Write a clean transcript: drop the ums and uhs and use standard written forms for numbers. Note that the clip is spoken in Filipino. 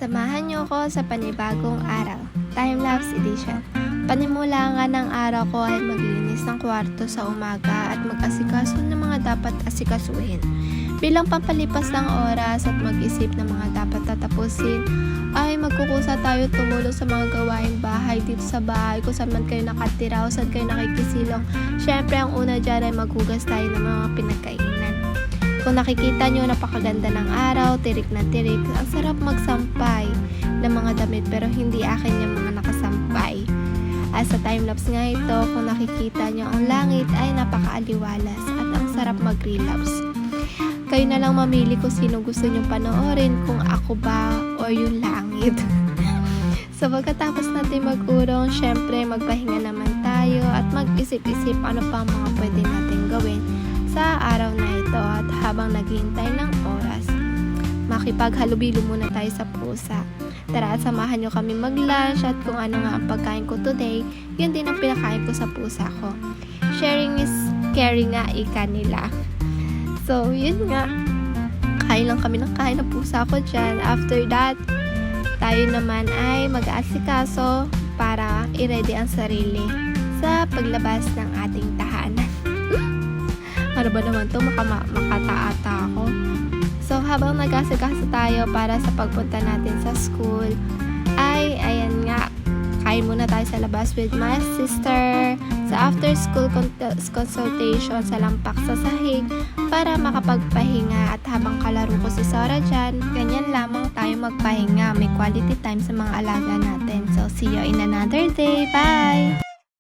Samahan niyo ako sa panibagong araw, time-lapse edition. Panimula nga ng araw ko ay maglinis ng kwarto sa umaga at mag-asikaso ng mga dapat asikasuhin. Bilang pampalipas ng oras at mag-isip ng mga dapat tatapusin, ay magkukusa tayo tumulong sa mga gawaing bahay dito sa bahay kung saan man kayo nakatira o saan kayo nakikisilong. Syempre ang una dyan ay maghugas tayo ng mga pinagkainan. Kung nakikita nyo, napakaganda ng araw, tirik na tirik. Ang sarap magsampay ng mga damit pero hindi akin yung mga nakasampay. At sa timelapse nga ito, kung nakikita nyo, ang langit ay napakaaliwalas at ang sarap mag-relapse. Kayo na lang mamili kung sino gusto nyo panoorin, kung ako ba o yung langit. So pagkatapos natin mag-urong, syempre magpahinga naman tayo at mag-isip-isip ano pa ang mga pwede natin gawin sa araw na ito. At habang naghihintay ng oras, makipaghalubilo muna tayo sa pusa. Tara at samahan nyo kami mag-lunch at kung ano nga ang pagkain ko today, yun din ang pinakain ko sa pusa ko. Sharing is caring nga, ika nila. So, yun nga. Kain lang kami ng kain ng pusa ko dyan. After that, tayo naman ay mag-aasikaso para i-ready ang sarili sa paglabas ng ating tahanan. Ano ba naman to? Makataata ako. So, habang nag-asikaso tayo para sa pagpunta natin sa school, ay, ayan nga, kain muna tayo sa labas with my sister sa after school consultation sa lampak sa sahig para makapagpahinga. At habang kalaro ko si Sora dyan, ganyan lamang tayo magpahinga. May quality time sa mga alaga natin. So, see you in another day. Bye!